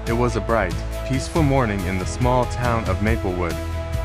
It was a bright, peaceful morning in the small town of Maplewood,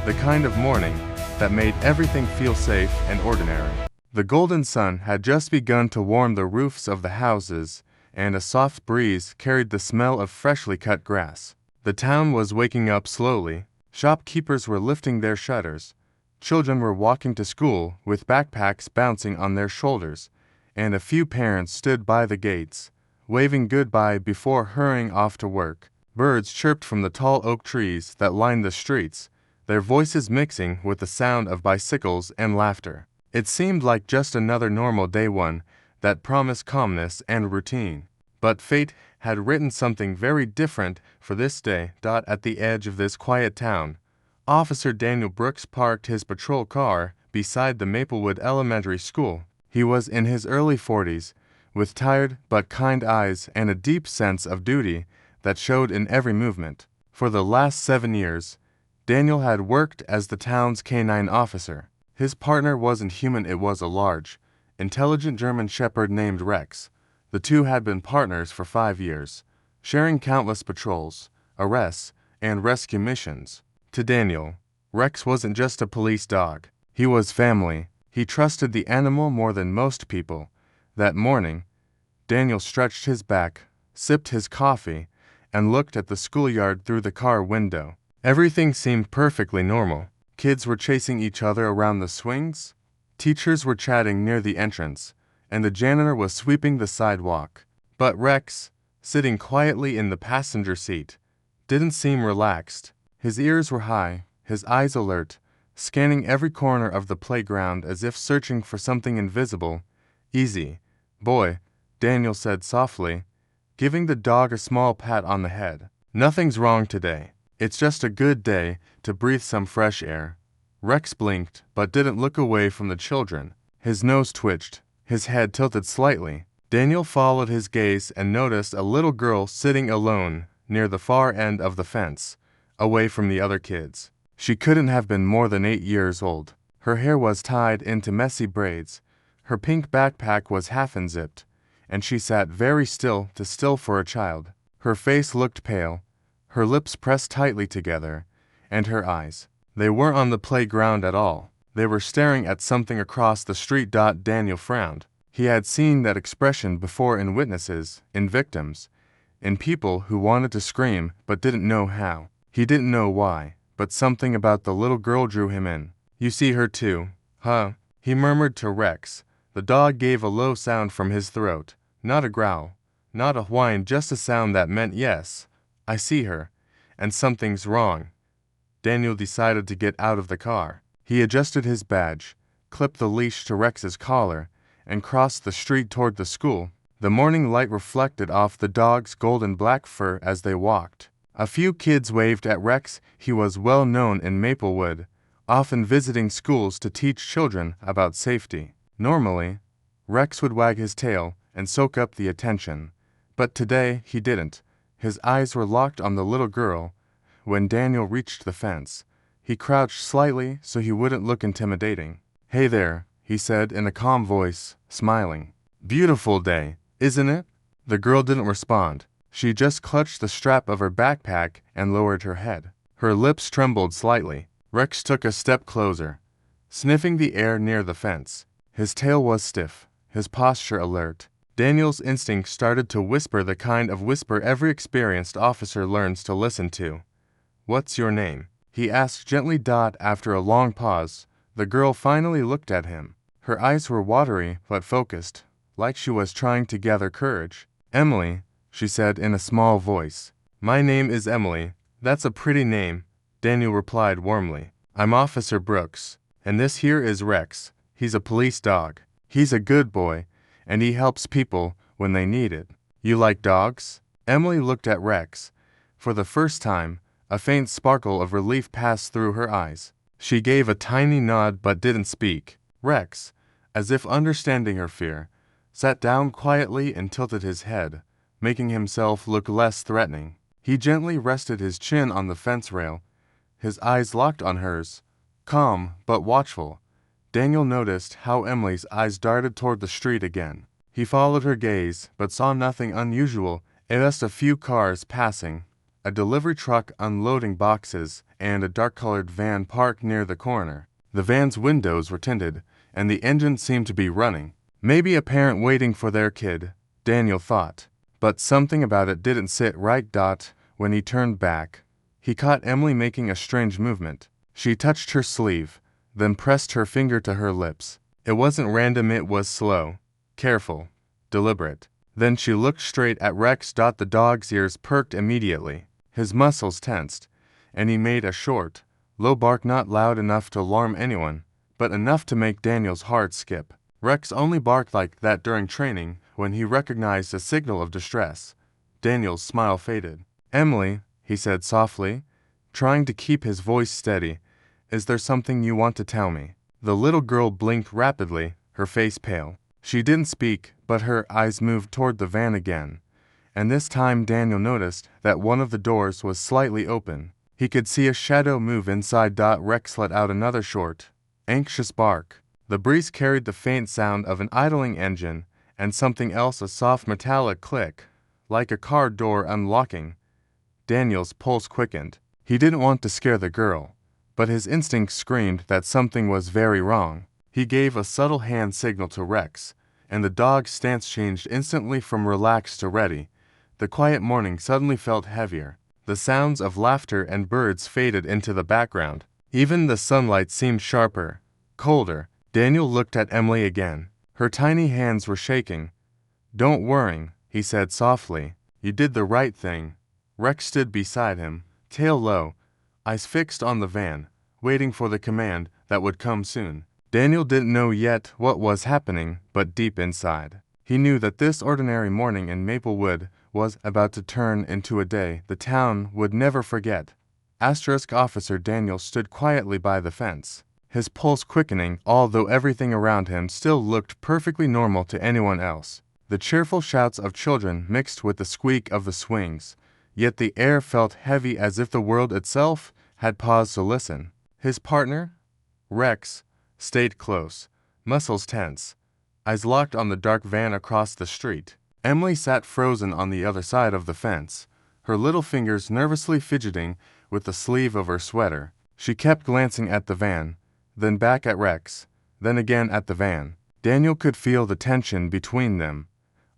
the kind of morning that made everything feel safe and ordinary. The golden sun had just begun to warm the roofs of the houses, and a soft breeze carried the smell of freshly cut grass. The town was waking up slowly. Shopkeepers were lifting their shutters. Children were walking to school with backpacks bouncing on their shoulders, and a few parents stood by the gates, waving goodbye before hurrying off to work. Birds chirped from the tall oak trees that lined the streets, their voices mixing with the sound of bicycles and laughter. It seemed like just another normal day, one that promised calmness and routine. But fate had written something very different for this day. At the edge of this quiet town, Officer Daniel Brooks parked his patrol car beside the Maplewood Elementary School. He was in his early 40s, with tired but kind eyes and a deep sense of duty that showed in every movement. For the last 7 years, Daniel had worked as the town's canine officer. His partner wasn't human, it was a large, intelligent German shepherd named Rex. The two had been partners for 5 years, sharing countless patrols, arrests, and rescue missions. To Daniel, Rex wasn't just a police dog. He was family. He trusted the animal more than most people. That morning, Daniel stretched his back, sipped his coffee, and looked at the schoolyard through the car window. Everything seemed perfectly normal. Kids were chasing each other around the swings, teachers were chatting near the entrance, and the janitor was sweeping the sidewalk. But Rex, sitting quietly in the passenger seat, didn't seem relaxed. His ears were high, his eyes alert, scanning every corner of the playground as if searching for something invisible. "Easy, boy," Daniel said softly, giving the dog a small pat on the head. "Nothing's wrong today. It's just a good day to breathe some fresh air." Rex blinked, but didn't look away from the children. His nose twitched, his head tilted slightly. Daniel followed his gaze and noticed a little girl sitting alone near the far end of the fence, away from the other kids. She couldn't have been more than 8 years old. Her hair was tied into messy braids, her pink backpack was half unzipped, and she sat very still for a child. Her face looked pale, her lips pressed tightly together, and her eyes, they weren't on the playground at all. They were staring at something across the street. Daniel frowned. He had seen that expression before in witnesses, in victims, in people who wanted to scream but didn't know how. He didn't know why, but something about the little girl drew him in. "You see her too, huh?" he murmured to Rex. The dog gave a low sound from his throat, not a growl, not a whine, just a sound that meant yes. "I see her, and something's wrong." Daniel decided to get out of the car. He adjusted his badge, clipped the leash to Rex's collar, and crossed the street toward the school. The morning light reflected off the dog's golden black fur as they walked. A few kids waved at Rex. He was well known in Maplewood, often visiting schools to teach children about safety. Normally, Rex would wag his tail and soak up the attention, but today he didn't. His eyes were locked on the little girl. When Daniel reached the fence, he crouched slightly so he wouldn't look intimidating. "Hey there," he said in a calm voice, smiling. "Beautiful day, isn't it?" The girl didn't respond. She just clutched the strap of her backpack and lowered her head. Her lips trembled slightly. Rex took a step closer, sniffing the air near the fence. His tail was stiff, his posture alert. Daniel's instinct started to whisper, the kind of whisper every experienced officer learns to listen to. "What's your name?" he asked gently. After a long pause, the girl finally looked at him. Her eyes were watery but focused, like she was trying to gather courage. "Emily," she said in a small voice. "My name is Emily." "That's a pretty name," Daniel replied warmly. "I'm Officer Brooks, and this here is Rex. He's a police dog. He's a good boy, and he helps people when they need it." "You like dogs?" Emily looked at Rex. For the first time, a faint sparkle of relief passed through her eyes. She gave a tiny nod but didn't speak. Rex, as if understanding her fear, sat down quietly and tilted his head, making himself look less threatening. He gently rested his chin on the fence rail, his eyes locked on hers, calm but watchful. Daniel noticed how Emily's eyes darted toward the street again. He followed her gaze, but saw nothing unusual, just a few cars passing, a delivery truck unloading boxes, and a dark-colored van parked near the corner. The van's windows were tinted, and the engine seemed to be running. Maybe a parent waiting for their kid, Daniel thought. But something about it didn't sit right. When he turned back, he caught Emily making a strange movement. She touched her sleeve, then pressed her finger to her lips. It wasn't random, it was slow, careful, deliberate. Then she looked straight at Rex. The dog's ears perked immediately. His muscles tensed, and he made a short, low bark, not loud enough to alarm anyone, but enough to make Daniel's heart skip. Rex only barked like that during training, when he recognized a signal of distress. Daniel's smile faded. "Emily," he said softly, trying to keep his voice steady, "is there something you want to tell me?" The little girl blinked rapidly, her face pale. She didn't speak, but her eyes moved toward the van again, and this time Daniel noticed that one of the doors was slightly open. He could see a shadow move inside. Rex let out another short, anxious bark. The breeze carried the faint sound of an idling engine, and something else, a soft metallic click, like a car door unlocking. Daniel's pulse quickened. He didn't want to scare the girl, but his instinct screamed that something was very wrong. He gave a subtle hand signal to Rex, and the dog's stance changed instantly from relaxed to ready. The quiet morning suddenly felt heavier. The sounds of laughter and birds faded into the background. Even the sunlight seemed sharper, colder. Daniel looked at Emily again. Her tiny hands were shaking. "Don't worry," he said softly. "You did the right thing." Rex stood beside him, tail low, eyes fixed on the van, waiting for the command that would come soon. Daniel didn't know yet what was happening, but deep inside, he knew that this ordinary morning in Maplewood was about to turn into a day the town would never forget. Officer Daniel stood quietly by the fence, his pulse quickening, although everything around him still looked perfectly normal to anyone else. The cheerful shouts of children mixed with the squeak of the swings, yet the air felt heavy as if the world itself had paused to listen. His partner, Rex, stayed close, muscles tense, eyes locked on the dark van across the street. Emily sat frozen on the other side of the fence, her little fingers nervously fidgeting with the sleeve of her sweater. She kept glancing at the van, then back at Rex, then again at the van. Daniel could feel the tension between them,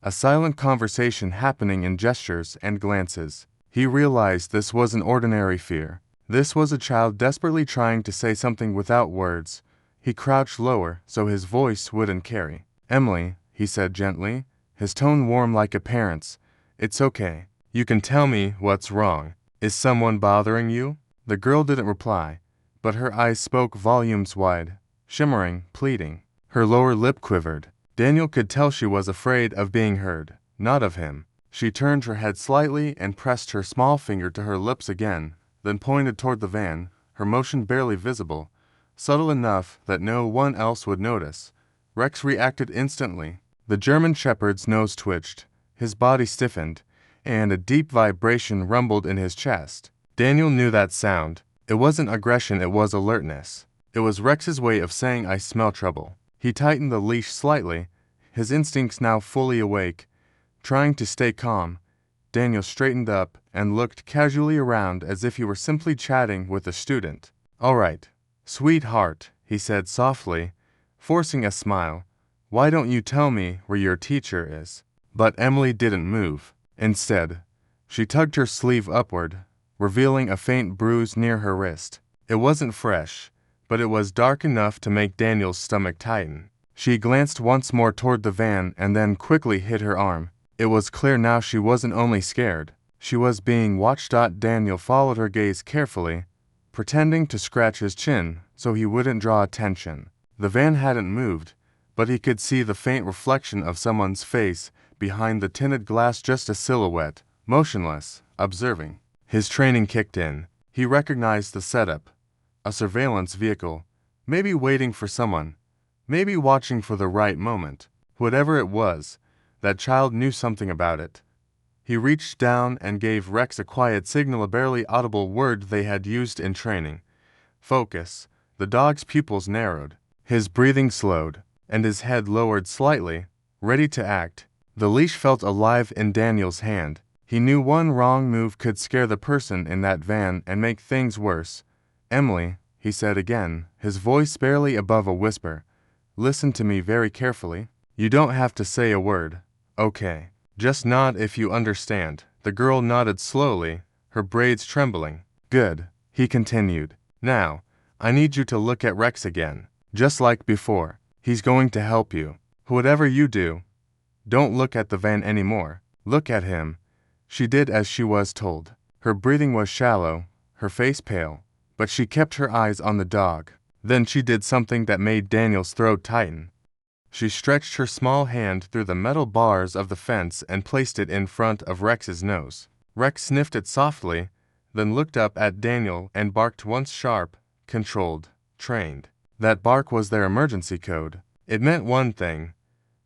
a silent conversation happening in gestures and glances. He realized this wasn't ordinary fear. This was a child desperately trying to say something without words. He crouched lower so his voice wouldn't carry. "Emily," he said gently, his tone warm like a parent's, "it's okay. You can tell me what's wrong. Is someone bothering you?" The girl didn't reply, but her eyes spoke volumes wide, shimmering, pleading. Her lower lip quivered. Daniel could tell she was afraid of being heard, not of him. She turned her head slightly and pressed her small finger to her lips again, then pointed toward the van, her motion barely visible, subtle enough that no one else would notice. Rex reacted instantly. The German shepherd's nose twitched, his body stiffened, and a deep vibration rumbled in his chest. Daniel knew that sound. It wasn't aggression, it was alertness. It was Rex's way of saying, "I smell trouble." He tightened the leash slightly, his instincts now fully awake. Trying to stay calm, Daniel straightened up and looked casually around as if he were simply chatting with a student. "All right, sweetheart," he said softly, forcing a smile. "Why don't you tell me where your teacher is?" But Emily didn't move. Instead, she tugged her sleeve upward, revealing a faint bruise near her wrist. It wasn't fresh, but it was dark enough to make Daniel's stomach tighten. She glanced once more toward the van and then quickly hid her arm. It was clear now she wasn't only scared, she was being watched. Daniel followed her gaze carefully, pretending to scratch his chin so he wouldn't draw attention. The van hadn't moved, but he could see the faint reflection of someone's face behind the tinted glass, just a silhouette, motionless, observing. His training kicked in. He recognized the setup. A surveillance vehicle, maybe waiting for someone, maybe watching for the right moment. Whatever it was, that child knew something about it. He reached down and gave Rex a quiet signal, a barely audible word they had used in training. "Focus." The dog's pupils narrowed. His breathing slowed, and his head lowered slightly, ready to act. The leash felt alive in Daniel's hand. He knew one wrong move could scare the person in that van and make things worse. "Emily," he said again, his voice barely above a whisper, "listen to me very carefully. You don't have to say a word, okay? Just nod if you understand." The girl nodded slowly, her braids trembling. "Good," he continued. "Now, I need you to look at Rex again, just like before. He's going to help you. Whatever you do, don't look at the van anymore. Look at him." She did as she was told. Her breathing was shallow, her face pale, but she kept her eyes on the dog. Then she did something that made Daniel's throat tighten. She stretched her small hand through the metal bars of the fence and placed it in front of Rex's nose. Rex sniffed it softly, then looked up at Daniel and barked once, sharp, controlled, trained. That bark was their emergency code. It meant one thing: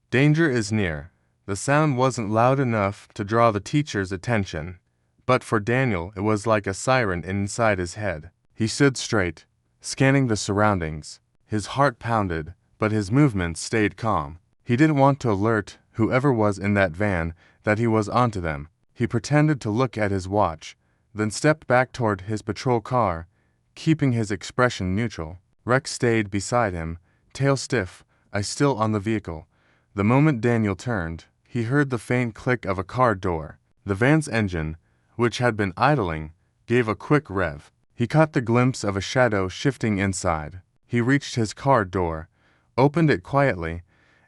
danger is near. The sound wasn't loud enough to draw the teacher's attention, but for Daniel it was like a siren inside his head. He stood straight, scanning the surroundings. His heart pounded, but his movements stayed calm. He didn't want to alert whoever was in that van that he was onto them. He pretended to look at his watch, then stepped back toward his patrol car, keeping his expression neutral. Rex stayed beside him, tail stiff, eyes still on the vehicle. The moment Daniel turned, he heard the faint click of a car door. The van's engine, which had been idling, gave a quick rev. He caught the glimpse of a shadow shifting inside. He reached his car door, opened it quietly,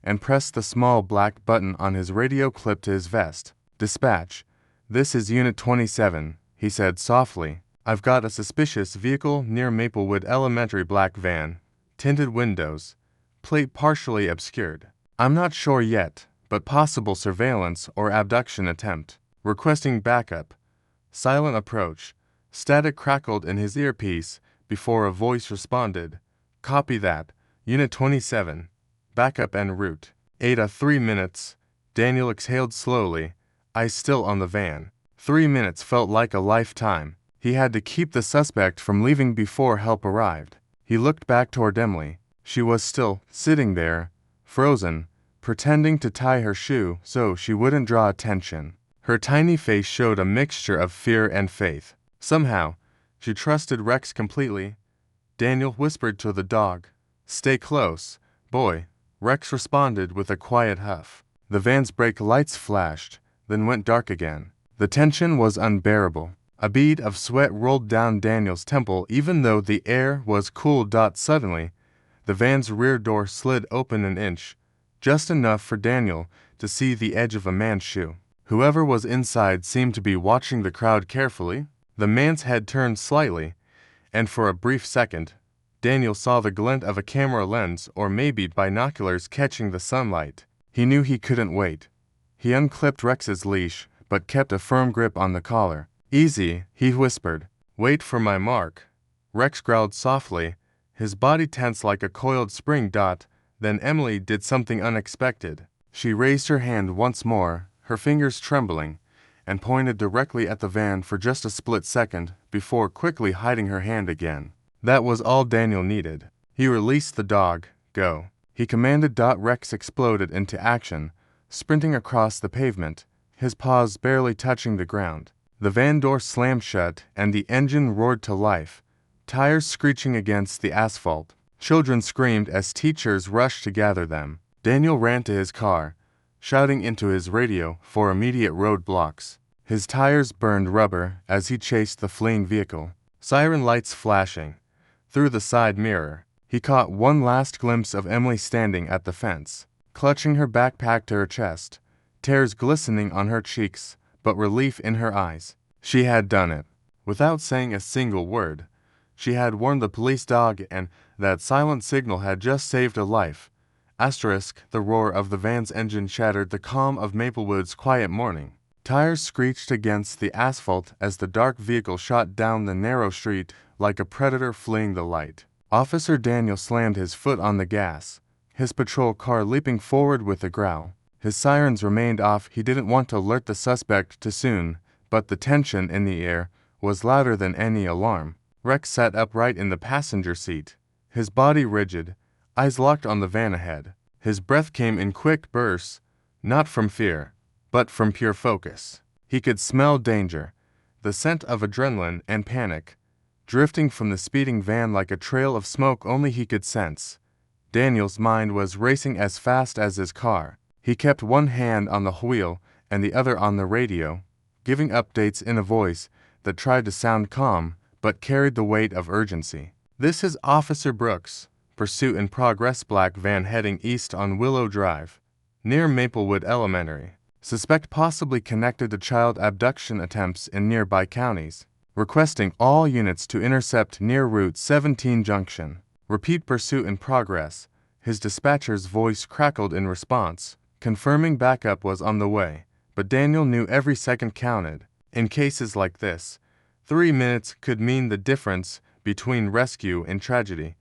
and pressed the small black button on his radio clipped to his vest. "Dispatch, this is Unit 27, he said softly. "I've got a suspicious vehicle near Maplewood Elementary, black van, tinted windows, plate partially obscured. I'm not sure yet, but possible surveillance or abduction attempt. Requesting backup." Silent approach. Static crackled in his earpiece before a voice responded. "Copy that. Unit 27. Backup en route." 3 minutes. Daniel exhaled slowly, eyes still on the van. 3 minutes felt like a lifetime. He had to keep the suspect from leaving before help arrived. He looked back toward Emily. She was still sitting there, frozen, pretending to tie her shoe so she wouldn't draw attention. Her tiny face showed a mixture of fear and faith. Somehow, she trusted Rex completely. Daniel whispered to the dog, "Stay close, boy." Rex responded with a quiet huff. The van's brake lights flashed, then went dark again. The tension was unbearable. A bead of sweat rolled down Daniel's temple even though the air was cool. Suddenly, the van's rear door slid open an inch, just enough for Daniel to see the edge of a man's shoe. Whoever was inside seemed to be watching the crowd carefully. The man's head turned slightly, and for a brief second, Daniel saw the glint of a camera lens or maybe binoculars catching the sunlight. He knew he couldn't wait. He unclipped Rex's leash, but kept a firm grip on the collar. "Easy," he whispered. "Wait for my mark." Rex growled softly, his body tense like a coiled spring. Then Emily did something unexpected. She raised her hand once more, her fingers trembling, and pointed directly at the van for just a split second before quickly hiding her hand again. That was all Daniel needed. He released the dog. "Go," he commanded. Rex exploded into action, sprinting across the pavement, his paws barely touching the ground. The van door slammed shut and the engine roared to life, tires screeching against the asphalt. Children screamed as teachers rushed to gather them. Daniel ran to his car, shouting into his radio for immediate roadblocks. His tires burned rubber as he chased the fleeing vehicle. Siren lights flashing. Through the side mirror, he caught one last glimpse of Emily standing at the fence, clutching her backpack to her chest, tears glistening on her cheeks, but relief in her eyes. She had done it. Without saying a single word, she had warned the police dog, and that silent signal had just saved a life. The roar of the van's engine shattered the calm of Maplewood's quiet morning. Tires screeched against the asphalt as the dark vehicle shot down the narrow street like a predator fleeing the light. Officer Daniel slammed his foot on the gas, his patrol car leaping forward with a growl. His sirens remained off. He didn't want to alert the suspect too soon, but the tension in the air was louder than any alarm. Rex sat upright in the passenger seat, his body rigid, eyes locked on the van ahead. His breath came in quick bursts, not from fear, but from pure focus. He could smell danger, the scent of adrenaline and panic, drifting from the speeding van like a trail of smoke only he could sense. Daniel's mind was racing as fast as his car. He kept one hand on the wheel and the other on the radio, giving updates in a voice that tried to sound calm but carried the weight of urgency. "This is Officer Brooks. Pursuit in progress. Black van heading east on Willow Drive, near Maplewood Elementary. Suspect possibly connected to child abduction attempts in nearby counties. Requesting all units to intercept near Route 17 junction. Repeat pursuit in progress." His dispatcher's voice crackled in response, confirming backup was on the way. But Daniel knew every second counted. In cases like this, 3 minutes could mean the difference between rescue and tragedy.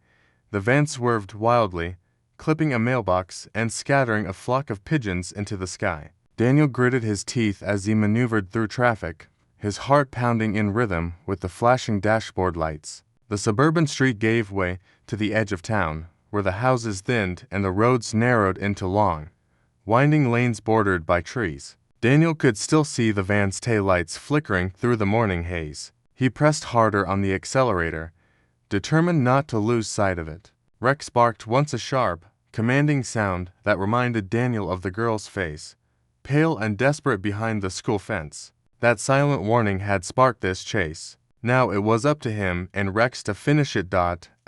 The van swerved wildly, clipping a mailbox and scattering a flock of pigeons into the sky. Daniel gritted his teeth as he maneuvered through traffic, his heart pounding in rhythm with the flashing dashboard lights. The suburban street gave way to the edge of town, where the houses thinned and the roads narrowed into long, winding lanes bordered by trees. Daniel could still see the van's taillights flickering through the morning haze. He pressed harder on the accelerator, determined not to lose sight of it. Rex barked once, a sharp, commanding sound that reminded Daniel of the girl's face, pale and desperate behind the school fence. That silent warning had sparked this chase. Now it was up to him and Rex to finish it.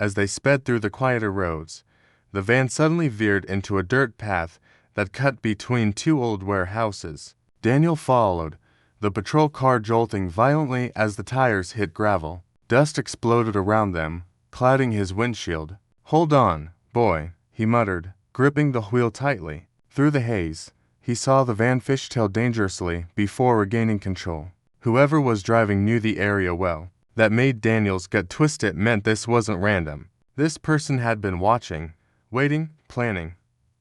As they sped through the quieter roads, the van suddenly veered into a dirt path that cut between 2 old warehouses. Daniel followed, the patrol car jolting violently as the tires hit gravel. Dust exploded around them, clouding his windshield. "Hold on, boy," he muttered, gripping the wheel tightly. Through the haze, he saw the van fishtail dangerously before regaining control. Whoever was driving knew the area well. That made Daniel's gut twist. It meant this wasn't random. This person had been watching, waiting, planning.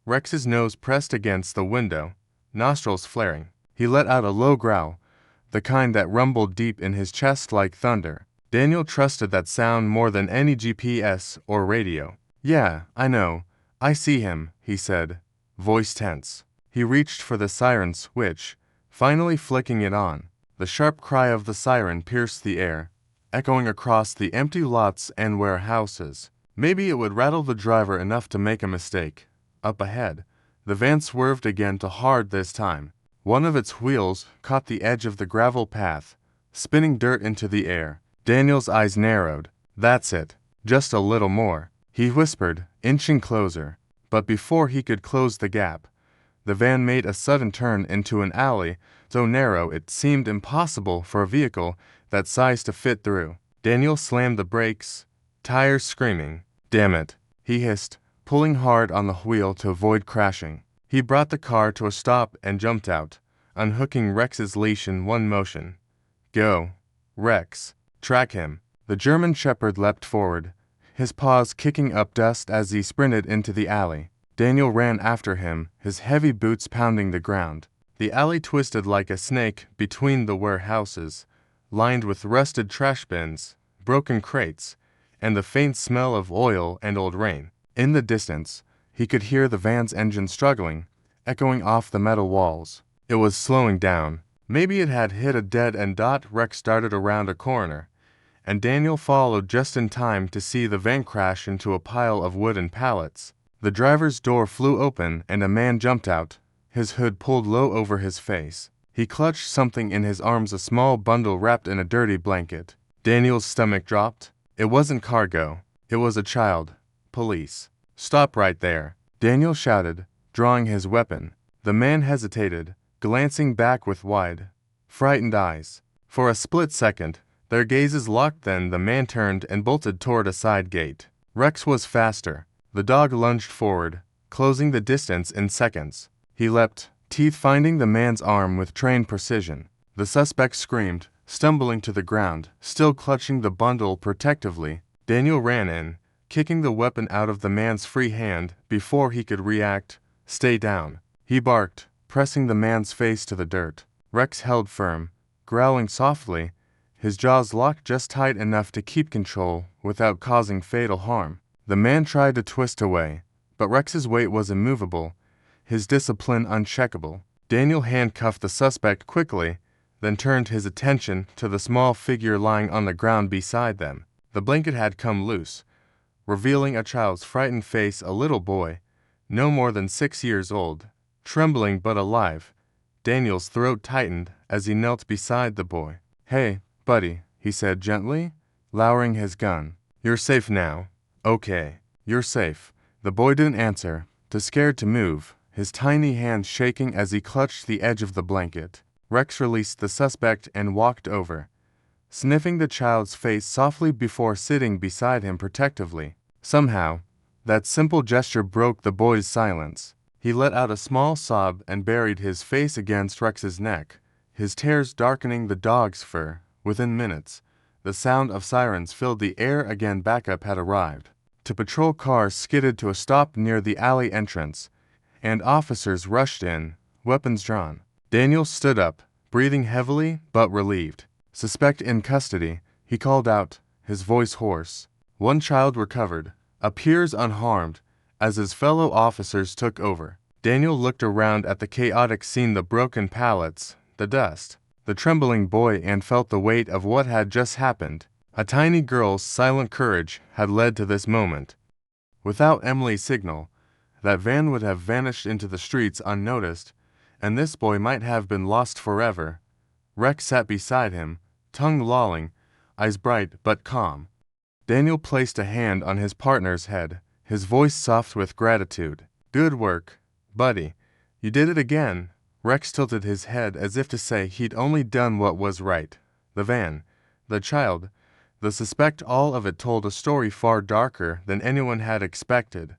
Rex's nose pressed against the window, nostrils flaring. He let out a low growl, the kind that rumbled deep in his chest like thunder. Daniel trusted that sound more than any GPS or radio. "Yeah, I know. I see him," he said, voice tense. He reached for the siren switch, finally flicking it on. The sharp cry of the siren pierced the air, echoing across the empty lots and warehouses. Maybe it would rattle the driver enough to make a mistake. Up ahead, the van swerved again, to hard this time. One of its wheels caught the edge of the gravel path, spinning dirt into the air. Daniel's eyes narrowed. "That's it. Just a little more," he whispered, inching closer. But before he could close the gap, the van made a sudden turn into an alley so narrow it seemed impossible for a vehicle that size to fit through. Daniel slammed the brakes, tires screaming. "Damn it," he hissed, pulling hard on the wheel to avoid crashing. He brought the car to a stop and jumped out, unhooking Rex's leash in one motion. "Go, Rex. Track him." The German Shepherd leapt forward, his paws kicking up dust as he sprinted into the alley. Daniel ran after him, his heavy boots pounding the ground. The alley twisted like a snake between the warehouses, lined with rusted trash bins, broken crates, and the faint smell of oil and old rain. In the distance, he could hear the van's engine struggling, echoing off the metal walls. It was slowing down. Maybe it had hit a dead end. Rex darted around a corner, and Daniel followed just in time to see the van crash into a pile of wooden pallets. The driver's door flew open and a man jumped out, his hood pulled low over his face. He clutched something in his arms, a small bundle wrapped in a dirty blanket. Daniel's stomach dropped. It wasn't cargo. It was a child. Police. "Stop right there," Daniel shouted, drawing his weapon. The man hesitated, glancing back with wide, frightened eyes. For a split second, their gazes locked, then the man turned and bolted toward a side gate. Rex was faster. The dog lunged forward, closing the distance in seconds. He leapt, teeth finding the man's arm with trained precision. The suspect screamed, stumbling to the ground, still clutching the bundle protectively. Daniel ran in, kicking the weapon out of the man's free hand before he could react. "Stay down," he barked, pressing the man's face to the dirt. Rex held firm, growling softly, his jaws locked just tight enough to keep control without causing fatal harm. The man tried to twist away, but Rex's weight was immovable, his discipline uncheckable. Daniel handcuffed the suspect quickly, then turned his attention to the small figure lying on the ground beside them. The blanket had come loose, revealing a child's frightened face, a little boy, no more than 6 years old, trembling but alive. Daniel's throat tightened as he knelt beside the boy. "Hey, buddy," he said gently, lowering his gun. "You're safe now. Okay, you're safe." The boy didn't answer, too scared to move, his tiny hands shaking as he clutched the edge of the blanket. Rex released the suspect and walked over, sniffing the child's face softly before sitting beside him protectively. Somehow, that simple gesture broke the boy's silence. He let out a small sob and buried his face against Rex's neck, his tears darkening the dog's fur. Within minutes, the sound of sirens filled the air again. Backup had arrived. Two patrol cars skidded to a stop near the alley entrance, and officers rushed in, weapons drawn. Daniel stood up, breathing heavily but relieved. "Suspect in custody," he called out, his voice hoarse. One child recovered, appears unharmed, as his fellow officers took over. Daniel looked around at the chaotic scene, the broken pallets, the dust, the trembling boy, and felt the weight of what had just happened. A tiny girl's silent courage had led to this moment. Without Emily's signal, that van would have vanished into the streets unnoticed, and this boy might have been lost forever. Rex sat beside him, tongue lolling, eyes bright but calm. Daniel placed a hand on his partner's head, his voice soft with gratitude. "Good work, buddy. You did it again." Rex tilted his head as if to say he'd only done what was right. The van, the child, the suspect, all of it told a story far darker than anyone had expected.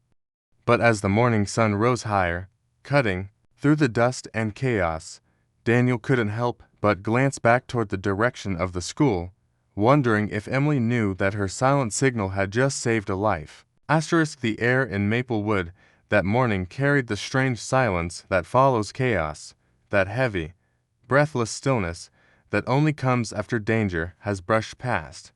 But as the morning sun rose higher, cutting through the dust and chaos, Daniel couldn't help but glance back toward the direction of the school, wondering if Emily knew that her silent signal had just saved a life. The air in Maplewood that morning carried the strange silence that follows chaos, that heavy, breathless stillness that only comes after danger has brushed past.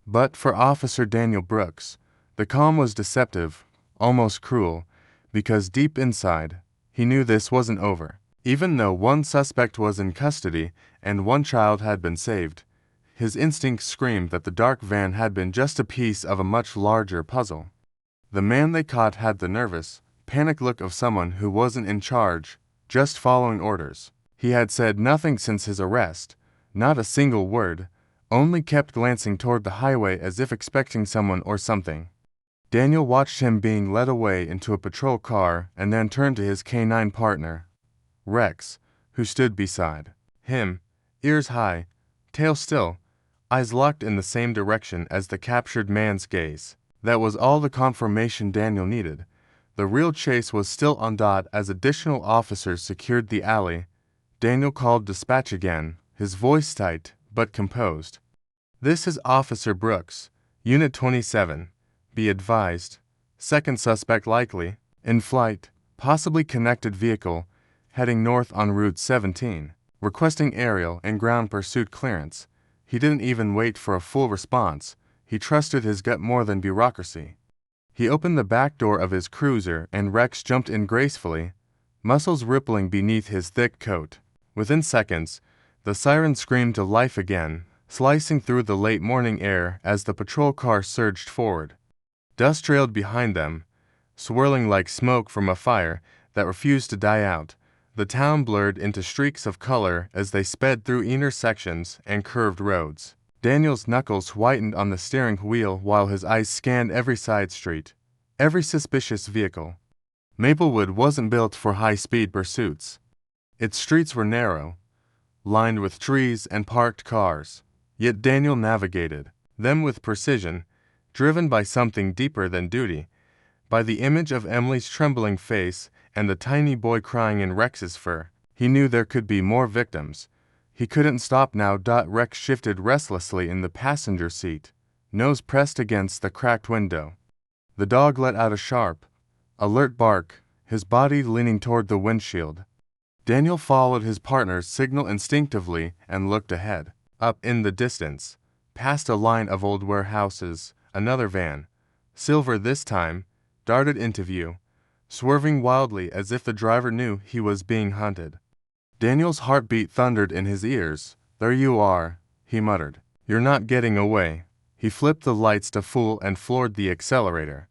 But for Officer Daniel Brooks, the calm was deceptive, almost cruel, because deep inside, he knew this wasn't over. Even though one suspect was in custody and one child had been saved, his instincts screamed that the dark van had been just a piece of a much larger puzzle. The man they caught had the nervous, panicked look of someone who wasn't in charge, just following orders. He had said nothing since his arrest, not a single word, only kept glancing toward the highway as if expecting someone or something. Daniel watched him being led away into a patrol car and then turned to his canine partner, Rex, who stood beside him, ears high, tail still, eyes locked in the same direction as the captured man's gaze. That was all the confirmation Daniel needed. The real chase was still on. As additional officers secured the alley, Daniel called dispatch again, his voice tight but composed. "This is Officer Brooks, Unit 27. Be advised, second suspect likely, in flight, possibly connected vehicle, heading north on Route 17, requesting aerial and ground pursuit clearance." He didn't even wait for a full response. He trusted his gut more than bureaucracy. He opened the back door of his cruiser and Rex jumped in gracefully, muscles rippling beneath his thick coat. Within seconds, the siren screamed to life again, slicing through the late morning air as the patrol car surged forward. Dust trailed behind them, swirling like smoke from a fire that refused to die out. The town blurred into streaks of color as they sped through intersections and curved roads. Daniel's knuckles whitened on the steering wheel while his eyes scanned every side street, every suspicious vehicle. Maplewood wasn't built for high-speed pursuits. Its streets were narrow, lined with trees and parked cars. Yet Daniel navigated them with precision, driven by something deeper than duty, by the image of Emily's trembling face and the tiny boy crying in Rex's fur. He knew there could be more victims. He couldn't stop now. Rex shifted restlessly in the passenger seat, nose pressed against the cracked window. The dog let out a sharp, alert bark, his body leaning toward the windshield. Daniel followed his partner's signal instinctively and looked ahead. Up in the distance, past a line of old warehouses, another van, silver this time, darted into view, swerving wildly as if the driver knew he was being hunted. Daniel's heartbeat thundered in his ears, "There you are," he muttered. "You're not getting away." He flipped the lights to full and floored the accelerator.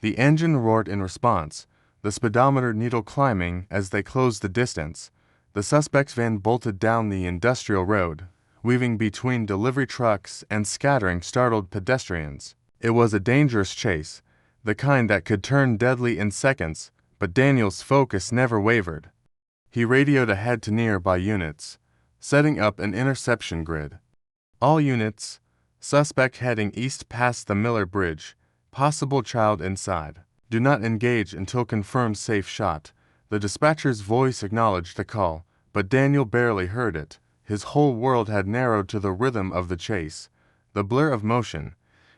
The engine roared in response, the speedometer needle climbing as they closed the distance. The suspect's van bolted down the industrial road, weaving between delivery trucks and scattering startled pedestrians. It was a dangerous chase, the kind that could turn deadly in seconds, but Daniel's focus never wavered. He radioed ahead to nearby units, setting up an interception grid. All units, suspect heading east past the Miller Bridge, possible child inside. Do not engage until confirmed safe shot. The dispatcher's voice acknowledged the call, but Daniel barely heard it. His whole world had narrowed to the rhythm of the chase, the blur of motion,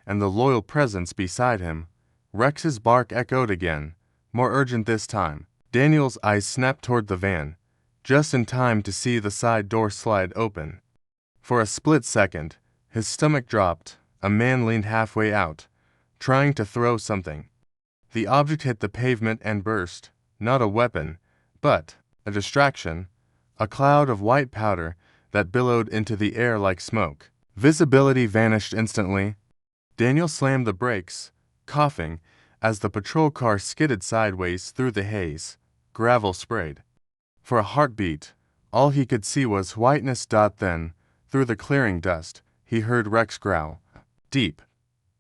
and the loyal presence beside him. Rex's bark echoed again, more urgent this time. Daniel's eyes snapped toward the van, just in time to see the side door slide open. For a split second, his stomach dropped. A man leaned halfway out, trying to throw something. The object hit the pavement and burst, not a weapon, but a distraction, a cloud of white powder that billowed into the air like smoke. Visibility vanished instantly. Daniel slammed the brakes, coughing, as the patrol car skidded sideways through the haze. Gravel sprayed. For a heartbeat, all he could see was whiteness. Then, through the clearing dust, he heard Rex growl. Deep,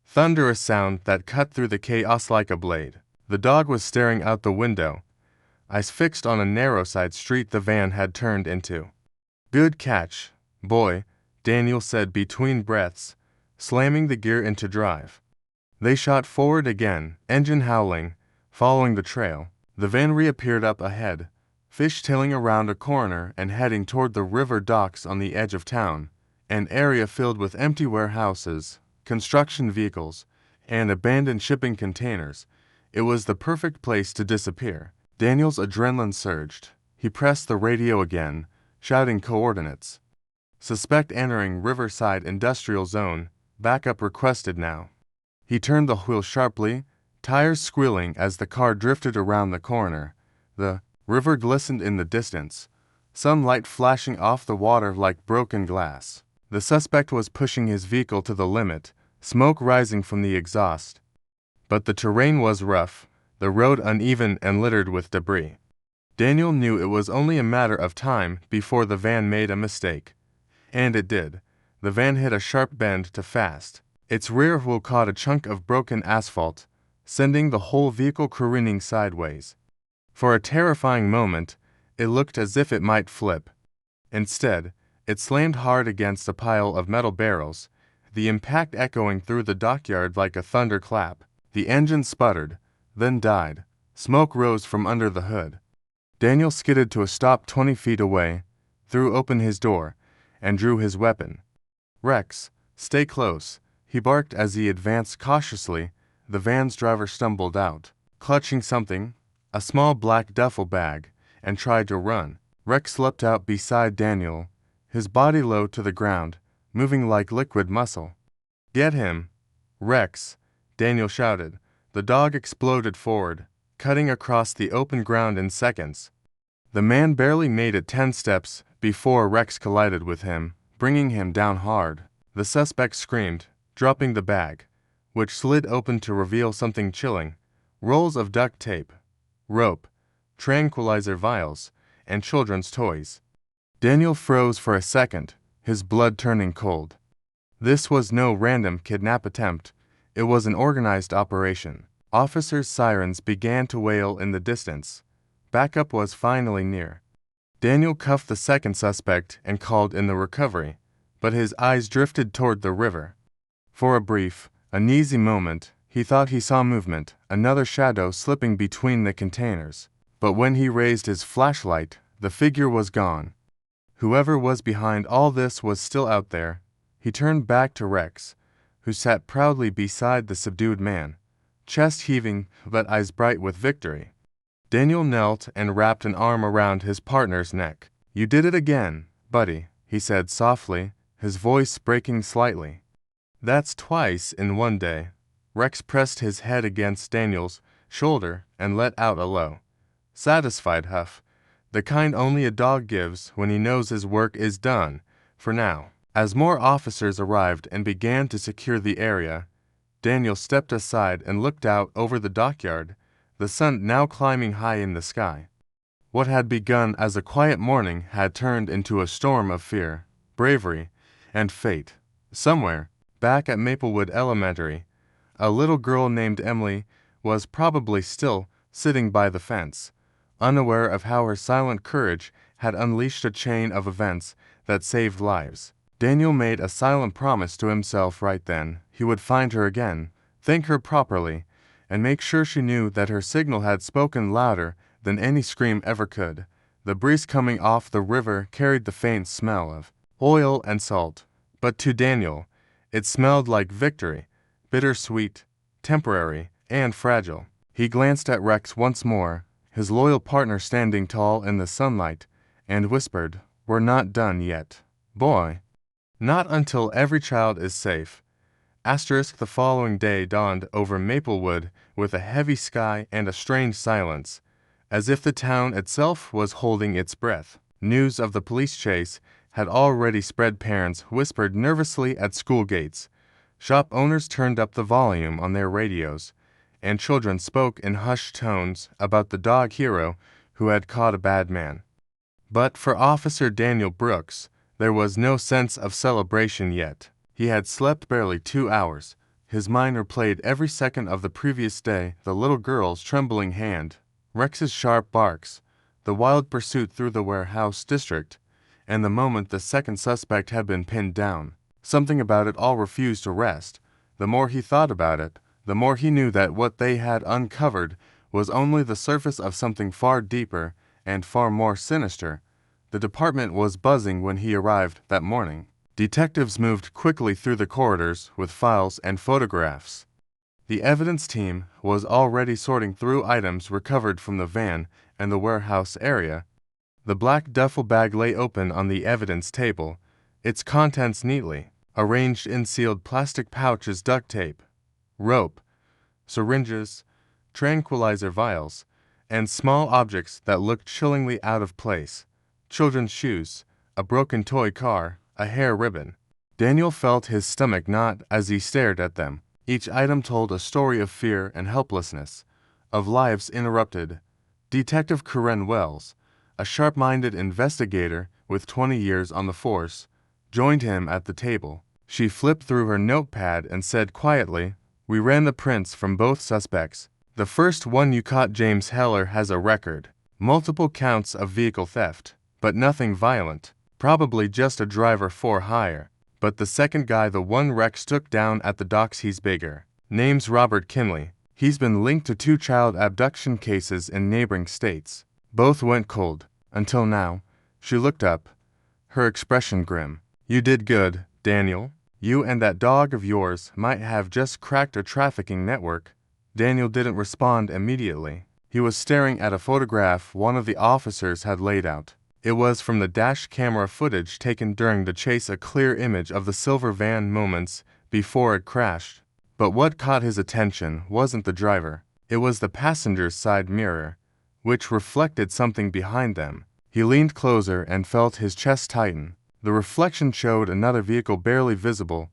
thunderous sound that cut through the chaos like a blade. The dog was staring out the window, eyes fixed on a narrow side street the van had turned into. "Good catch, boy," Daniel said between breaths, slamming the gear into drive. They shot forward again, engine howling, following the trail. The van reappeared up ahead, fishtailing around a corner and heading toward the river docks on the edge of town, an area filled with empty warehouses, construction vehicles, and abandoned shipping containers. It was the perfect place to disappear. Daniel's adrenaline surged. He pressed the radio again, shouting coordinates. Suspect entering Riverside Industrial Zone, backup requested now. He turned the wheel sharply, tires squealing as the car drifted around the corner. The river glistened in the distance, some light flashing off the water like broken glass. The suspect was pushing his vehicle to the limit, smoke rising from the exhaust. But the terrain was rough, the road uneven and littered with debris. Daniel knew it was only a matter of time before the van made a mistake. And it did. The van hit a sharp bend too fast. Its rear wheel caught a chunk of broken asphalt, sending the whole vehicle careening sideways. For a terrifying moment, it looked as if it might flip. Instead, it slammed hard against a pile of metal barrels, the impact echoing through the dockyard like a thunderclap. The engine sputtered, then died. Smoke rose from under the hood. Daniel skidded to a stop 20 feet away, threw open his door, and drew his weapon. "Rex, stay close," he barked as he advanced cautiously. The van's driver stumbled out, clutching something, a small black duffel bag, and tried to run. Rex leapt out beside Daniel, his body low to the ground, moving like liquid muscle. "Get him, Rex," Daniel shouted. The dog exploded forward, cutting across the open ground in seconds. The man barely made it 10 steps before Rex collided with him, bringing him down hard. The suspect screamed, dropping the bag, which slid open to reveal something chilling: rolls of duct tape, rope, tranquilizer vials, and children's toys. Daniel froze for a second, his blood turning cold. This was no random kidnap attempt. It was an organized operation. Officers' sirens began to wail in the distance. Backup was finally near. Daniel cuffed the second suspect and called in the recovery, but his eyes drifted toward the river. For a brief, uneasy moment, he thought he saw movement, another shadow slipping between the containers. But when he raised his flashlight, the figure was gone. Whoever was behind all this was still out there. He turned back to Rex, who sat proudly beside the subdued man, chest heaving but eyes bright with victory. Daniel knelt and wrapped an arm around his partner's neck. "You did it again, buddy," he said softly, his voice breaking slightly. "That's twice in one day." Rex pressed his head against Daniel's shoulder and let out a low, satisfied huff, the kind only a dog gives when he knows his work is done. for now. As more officers arrived and began to secure the area, Daniel stepped aside and looked out over the dockyard, the sun now climbing high in the sky. What had begun as a quiet morning had turned into a storm of fear, bravery, and fate. Somewhere, back at Maplewood Elementary, a little girl named Emily was probably still sitting by the fence, unaware of how her silent courage had unleashed a chain of events that saved lives. Daniel made a silent promise to himself right then. He would find her again, thank her properly, and make sure she knew that her signal had spoken louder than any scream ever could. The breeze coming off the river carried the faint smell of oil and salt, but to Daniel, it smelled like victory, bittersweet, temporary, and fragile. He glanced at Rex once more, his loyal partner standing tall in the sunlight, and whispered, "We're not done yet, boy." Not until every child is safe. The following day dawned over Maplewood with a heavy sky and a strange silence, as if the town itself was holding its breath. News of the police chase had already spread. Parents whispered nervously at school gates. Shop owners turned up the volume on their radios, and children spoke in hushed tones about the dog hero who had caught a bad man. But for Officer Daniel Brooks, there was no sense of celebration yet. He had slept barely 2 hours. His mind replayed every second of the previous day, the little girl's trembling hand, Rex's sharp barks, the wild pursuit through the warehouse district, and the moment the second suspect had been pinned down. Something about it all refused to rest. The more he thought about it, the more he knew that what they had uncovered was only the surface of something far deeper and far more sinister. The department was buzzing when he arrived that morning. Detectives moved quickly through the corridors with files and photographs. The evidence team was already sorting through items recovered from the van and the warehouse area. The black duffel bag lay open on the evidence table, its contents neatly arranged in sealed plastic pouches, duct tape, rope, syringes, tranquilizer vials, and small objects that looked chillingly out of place. Children's shoes, a broken toy car, a hair ribbon. Daniel felt his stomach knot as he stared at them. Each item told a story of fear and helplessness, of lives interrupted. Detective Corinne Wells, a sharp-minded investigator with 20 years on the force, joined him at the table. She flipped through her notepad and said quietly, "We ran the prints from both suspects. The first one you caught, James Heller, has a record. Multiple counts of vehicle theft, but nothing violent. Probably just a driver for hire. But the second guy, the one Rex took down at the docks, he's bigger. Name's Robert Kinley. He's been linked to 2 child abduction cases in neighboring states. Both went cold. Until now." She looked up, her expression grim. "You did good, Daniel. You and that dog of yours might have just cracked a trafficking network." Daniel didn't respond immediately. He was staring at a photograph one of the officers had laid out. It was from the dash camera footage taken during the chase, a clear image of the silver van moments before it crashed. But what caught his attention wasn't the driver. It was the passenger's side mirror, which reflected something behind them. He leaned closer and felt his chest tighten. The reflection showed another vehicle barely visible,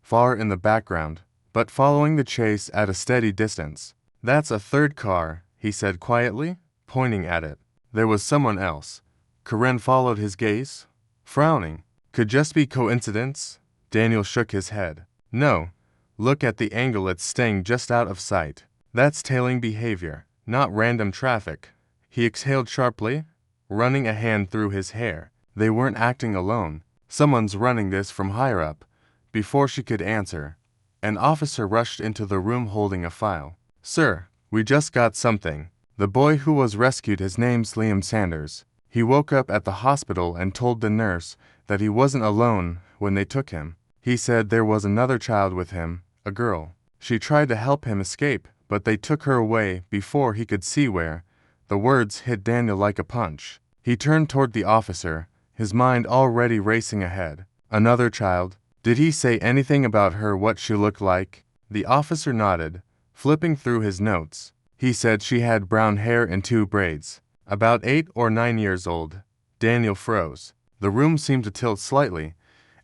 far in the background, but following the chase at a steady distance. "That's a third car," he said quietly, pointing at it. "There was someone else." Corinne followed his gaze, frowning. "Could just be coincidence?" Daniel shook his head. "No. Look at the angle, it's staying just out of sight. That's tailing behavior, not random traffic." He exhaled sharply, running a hand through his hair. They weren't acting alone. Someone's running this from higher up. Before she could answer, an officer rushed into the room holding a file. "Sir, we just got something. The boy who was rescued, his name's Liam Sanders. He woke up at the hospital and told the nurse that he wasn't alone when they took him. He said there was another child with him, a girl. She tried to help him escape, but they took her away before he could see where." The words hit Daniel like a punch. He turned toward the officer, his mind already racing ahead. "Another child? Did he say anything about her, what she looked like?" The officer nodded, flipping through his notes. "He said she had brown hair and 2 braids. About 8 or 9 years old." Daniel froze. The room seemed to tilt slightly,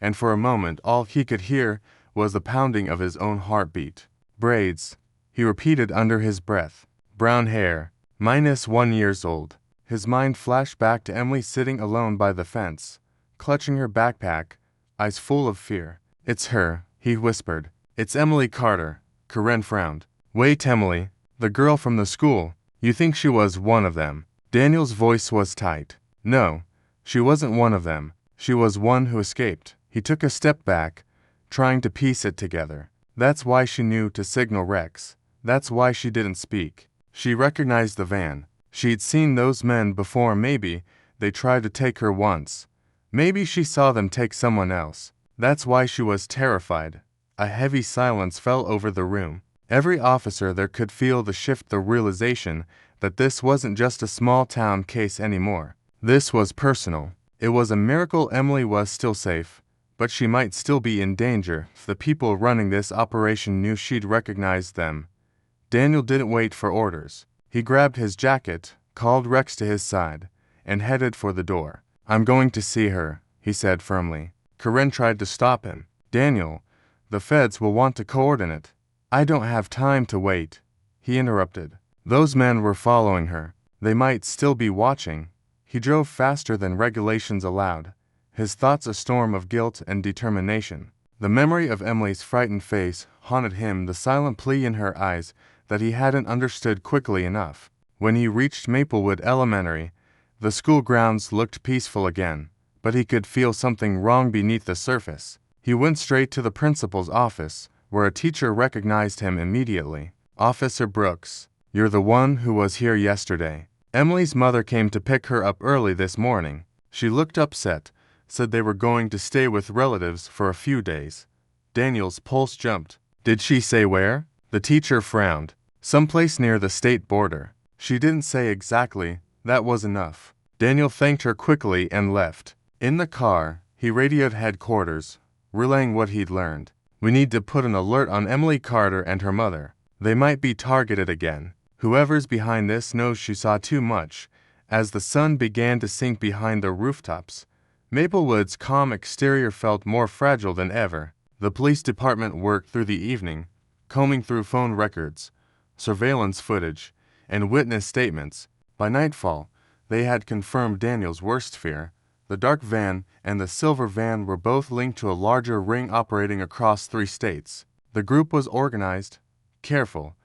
and for a moment all he could hear was the pounding of his own heartbeat. Braids, he repeated under his breath. Brown hair, -1 years old. His mind flashed back to Emily sitting alone by the fence, clutching her backpack, eyes full of fear. It's her, he whispered. It's Emily Carter. Corinne frowned. Wait, Emily, the girl from the school. You think she was one of them? Daniel's voice was tight. No, she wasn't one of them. She was one who escaped. He took a step back, trying to piece it together. That's why she knew to signal Rex. That's why she didn't speak. She recognized the van. She'd seen those men before. Maybe they tried to take her once. Maybe she saw them take someone else. That's why she was terrified. A heavy silence fell over the room. Every officer there could feel the shift, the realization that this wasn't just a small-town case anymore. This was personal. It was a miracle Emily was still safe, but she might still be in danger if the people running this operation knew she'd recognized them. Daniel didn't wait for orders. He grabbed his jacket, called Rex to his side, and headed for the door. I'm going to see her, he said firmly. Corinne tried to stop him. Daniel, the feds will want to coordinate. I don't have time to wait, he interrupted. Those men were following her. They might still be watching. He drove faster than regulations allowed, his thoughts a storm of guilt and determination. The memory of Emily's frightened face haunted him, the silent plea in her eyes that he hadn't understood quickly enough. When he reached Maplewood Elementary, the school grounds looked peaceful again, but he could feel something wrong beneath the surface. He went straight to the principal's office, where a teacher recognized him immediately. Officer Brooks, you're the one who was here yesterday. Emily's mother came to pick her up early this morning. She looked upset, said they were going to stay with relatives for a few days. Daniel's pulse jumped. Did she say where? The teacher frowned. Someplace near the state border. She didn't say exactly. That was enough. Daniel thanked her quickly and left. In the car, he radioed headquarters, relaying what he'd learned. We need to put an alert on Emily Carter and her mother. They might be targeted again. Whoever's behind this knows she saw too much. As the sun began to sink behind the rooftops, Maplewood's calm exterior felt more fragile than ever. The police department worked through the evening, combing through phone records, surveillance footage, and witness statements. By nightfall, they had confirmed Daniel's worst fear. The dark van and the silver van were both linked to a larger ring operating across 3 states. The group was organized, careful,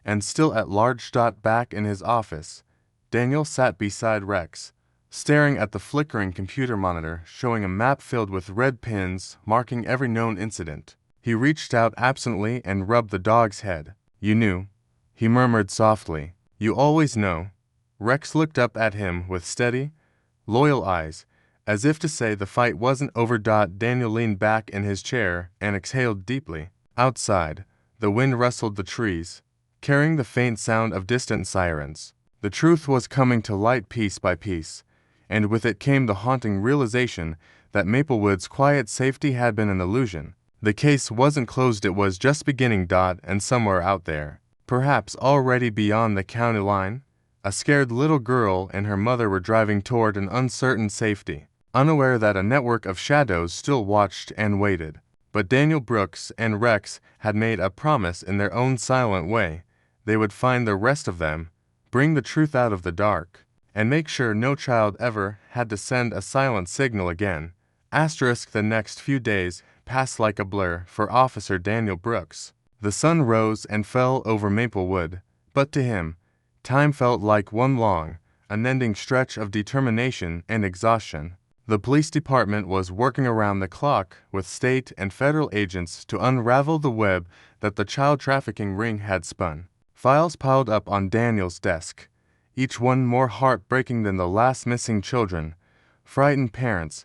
and still at large. Back in his office, Daniel sat beside Rex, staring at the flickering computer monitor showing a map filled with red pins marking every known incident. He reached out absently and rubbed the dog's head. You knew, he murmured softly. You always know. Rex looked up at him with steady, loyal eyes, as if to say the fight wasn't over. Daniel leaned back in his chair and exhaled deeply. Outside, the wind rustled the trees, carrying the faint sound of distant sirens. The truth was coming to light piece by piece, and with it came the haunting realization that Maplewood's quiet safety had been an illusion. The case wasn't closed, it was just beginning. And somewhere out there, perhaps already beyond the county line, a scared little girl and her mother were driving toward an uncertain safety, unaware that a network of shadows still watched and waited. But Daniel Brooks and Rex had made a promise in their own silent way. They would find the rest of them, bring the truth out of the dark, and make sure no child ever had to send a silent signal again. The next few days passed like a blur for Officer Daniel Brooks. The sun rose and fell over Maplewood, but to him, time felt like one long, unending stretch of determination and exhaustion. The police department was working around the clock with state and federal agents to unravel the web that the child trafficking ring had spun. Files piled up on Daniel's desk, each one more heartbreaking than the last. Missing children, frightened parents,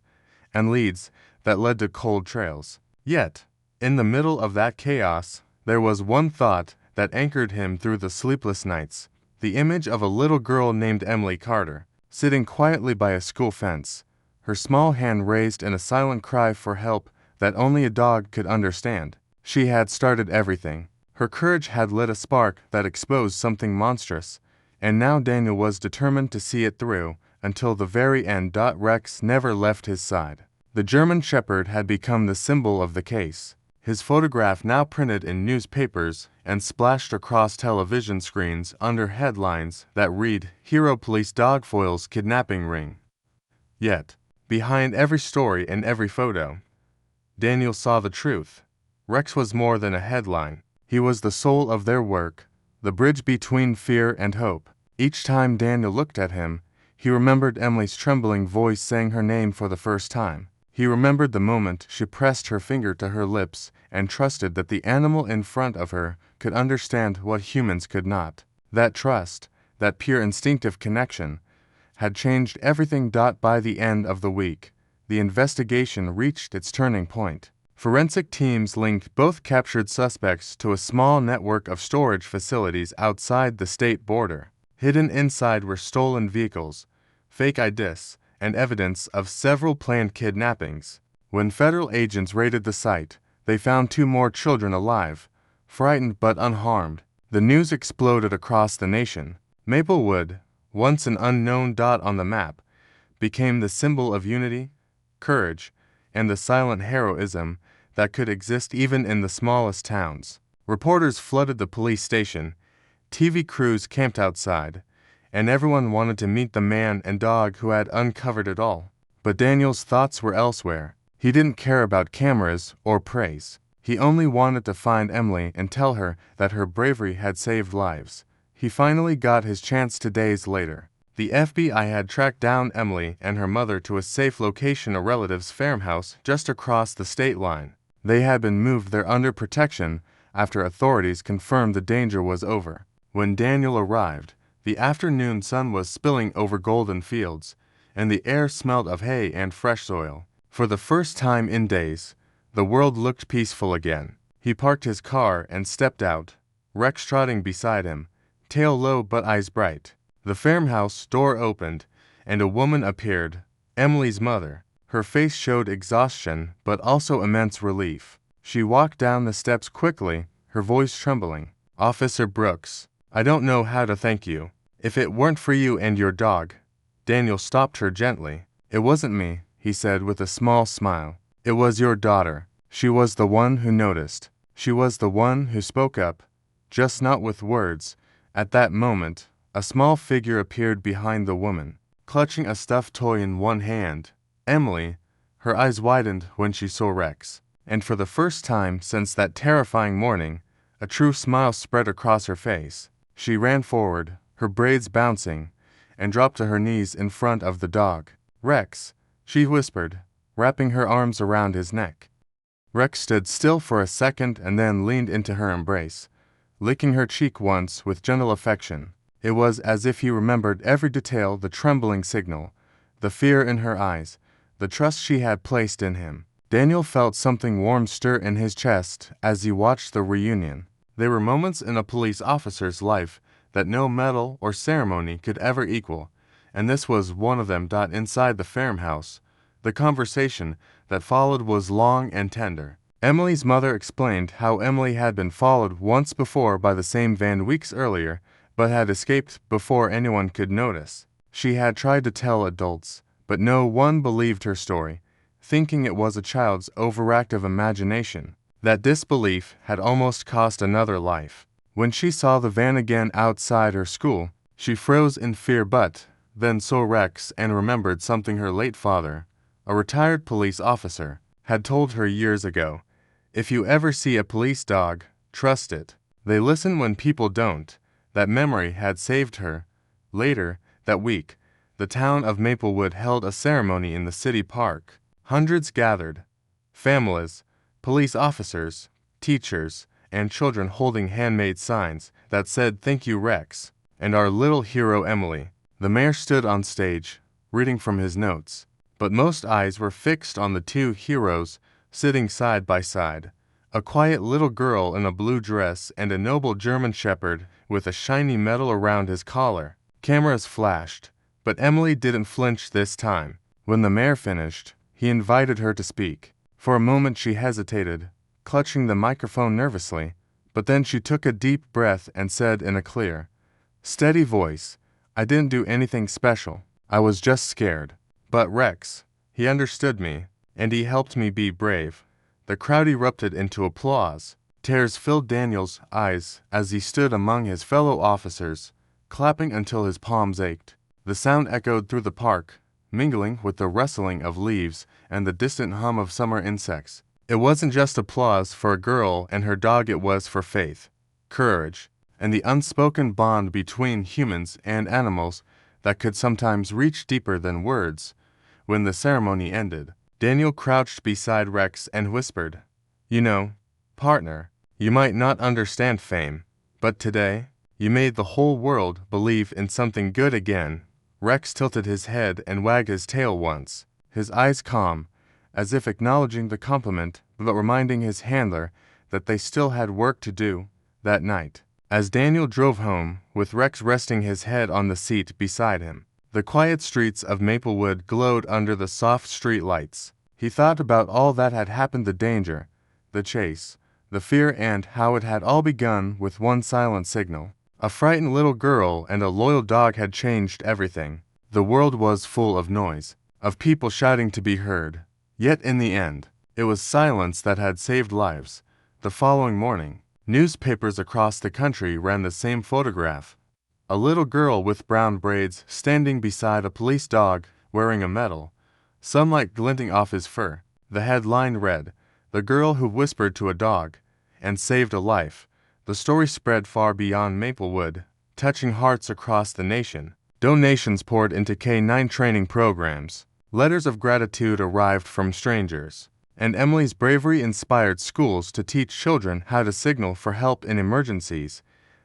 and leads that led to cold trails. Yet, in the middle of that chaos, there was one thought that anchored him through the sleepless nights. The image of a little girl named Emily Carter, sitting quietly by a school fence, her small hand raised in a silent cry for help that only a dog could understand. She had started everything. Her courage had lit a spark that exposed something monstrous, and now Daniel was determined to see it through until the very end. Rex never left his side. The German Shepherd had become the symbol of the case, his photograph now printed in newspapers and splashed across television screens under headlines that read, "Hero Police Dog Foils Kidnapping Ring." Yet, behind every story and every photo, Daniel saw the truth. Rex was more than a headline. He was the soul of their work, the bridge between fear and hope. Each time Daniel looked at him, he remembered Emily's trembling voice saying her name for the first time. He remembered the moment she pressed her finger to her lips and trusted that the animal in front of her could understand what humans could not. That trust, that pure instinctive connection, had changed everything. By the end of the week, the investigation reached its turning point. Forensic teams linked both captured suspects to a small network of storage facilities outside the state border. Hidden inside were stolen vehicles, fake IDs, and evidence of several planned kidnappings. When federal agents raided the site, they found 2 more children alive, frightened but unharmed. The news exploded across the nation. Maplewood, once an unknown dot on the map, became the symbol of unity, courage, and the silent heroism that could exist even in the smallest towns. Reporters flooded the police station, TV crews camped outside, and everyone wanted to meet the man and dog who had uncovered it all. But Daniel's thoughts were elsewhere. He didn't care about cameras or praise. He only wanted to find Emily and tell her that her bravery had saved lives. He finally got his chance 2 days later. The FBI had tracked down Emily and her mother to a safe location, a relative's farmhouse just across the state line. They had been moved there under protection after authorities confirmed the danger was over. When Daniel arrived, the afternoon sun was spilling over golden fields, and the air smelled of hay and fresh soil. For the first time in days, the world looked peaceful again. He parked his car and stepped out, Rex trotting beside him, tail low but eyes bright. The farmhouse door opened, and a woman appeared, Emily's mother. Her face showed exhaustion but also immense relief. She walked down the steps quickly, her voice trembling. "Officer Brooks, I don't know how to thank you. If it weren't for you and your dog." Daniel stopped her gently. "It wasn't me," he said with a small smile. "It was your daughter. She was the one who noticed. She was the one who spoke up, just not with words." At that moment, a small figure appeared behind the woman, clutching a stuffed toy in one hand. Emily, her eyes widened when she saw Rex, and for the first time since that terrifying morning, a true smile spread across her face. She ran forward, her braids bouncing, and dropped to her knees in front of the dog. "Rex," she whispered, wrapping her arms around his neck. Rex stood still for a second and then leaned into her embrace, licking her cheek once with gentle affection. It was as if he remembered every detail, the trembling signal, the fear in her eyes, the trust she had placed in him. Daniel felt something warm stir in his chest as he watched the reunion. There were moments in a police officer's life that no medal or ceremony could ever equal, and this was one of them. Inside the farmhouse, the conversation that followed was long and tender. Emily's mother explained how Emily had been followed once before by the same van weeks earlier, but had escaped before anyone could notice. She had tried to tell adults, but no one believed her story, thinking it was a child's overactive imagination. That disbelief had almost cost another life. When she saw the van again outside her school, she froze in fear but then saw Rex and remembered something her late father, a retired police officer, had told her years ago. "If you ever see a police dog, trust it. They listen when people don't." That memory had saved her. Later, that week, the town of Maplewood held a ceremony in the city park. Hundreds gathered. Families, police officers, teachers, and children holding handmade signs that said "Thank you, Rex," and "Our little hero Emily." The mayor stood on stage, reading from his notes, but most eyes were fixed on the 2 heroes sitting side by side, a quiet little girl in a blue dress and a noble German shepherd with a shiny medal around his collar. Cameras flashed, but Emily didn't flinch this time. When the mayor finished, he invited her to speak. For a moment she hesitated, clutching the microphone nervously, but then she took a deep breath and said in a clear, steady voice, "I didn't do anything special. I was just scared." But Rex, he understood me. and he helped me be brave." The crowd erupted into applause. Tears filled Daniel's eyes as he stood among his fellow officers, clapping until his palms ached. The sound echoed through the park, mingling with the rustling of leaves and the distant hum of summer insects. It wasn't just applause for a girl and her dog, it was for faith, courage, and the unspoken bond between humans and animals that could sometimes reach deeper than words. When the ceremony ended, Daniel crouched beside Rex and whispered, "You know, partner, you might not understand fame, but today, you made the whole world believe in something good again." Rex tilted his head and wagged his tail once, his eyes calm, as if acknowledging the compliment but reminding his handler that they still had work to do. That night, as Daniel drove home, with Rex resting his head on the seat beside him, the quiet streets of Maplewood glowed under the soft street lights. He thought about all that had happened, the danger, the chase, the fear, and how it had all begun with one silent signal. A frightened little girl and a loyal dog had changed everything. The world was full of noise, of people shouting to be heard. Yet in the end, it was silence that had saved lives. The following morning, newspapers across the country ran the same photograph. A little girl with brown braids standing beside a police dog wearing a medal, sunlight glinting off his fur. The headline read, "The girl who whispered to a dog and saved a life." The story spread far beyond Maplewood, touching hearts across the nation. Donations poured into K-9 training programs. Letters of gratitude arrived from strangers. And Emily's bravery inspired schools to teach children how to signal for help in emergencies.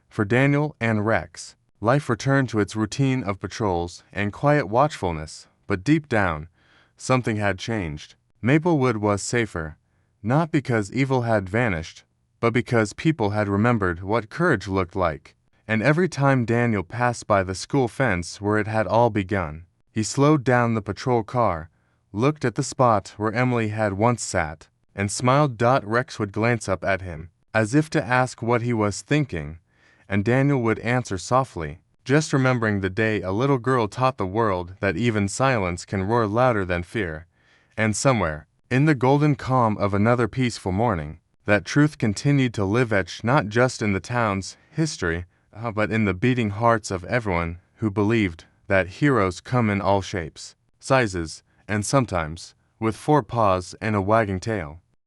For Daniel and Rex, life returned to its routine of patrols and quiet watchfulness, but deep down, something had changed. Maplewood was safer, not because evil had vanished, but because people had remembered what courage looked like. And every time Daniel passed by the school fence where it had all begun, he slowed down the patrol car, looked at the spot where Emily had once sat, and smiled. Rex would glance up at him, as if to ask what he was thinking, and Daniel would answer softly, "Just remembering the day a little girl taught the world that even silence can roar louder than fear." And somewhere, in the golden calm of another peaceful morning, that truth continued to live, etched not just in the town's history, but in the beating hearts of everyone who believed that heroes come in all shapes, sizes, and sometimes with 4 paws and a wagging tail.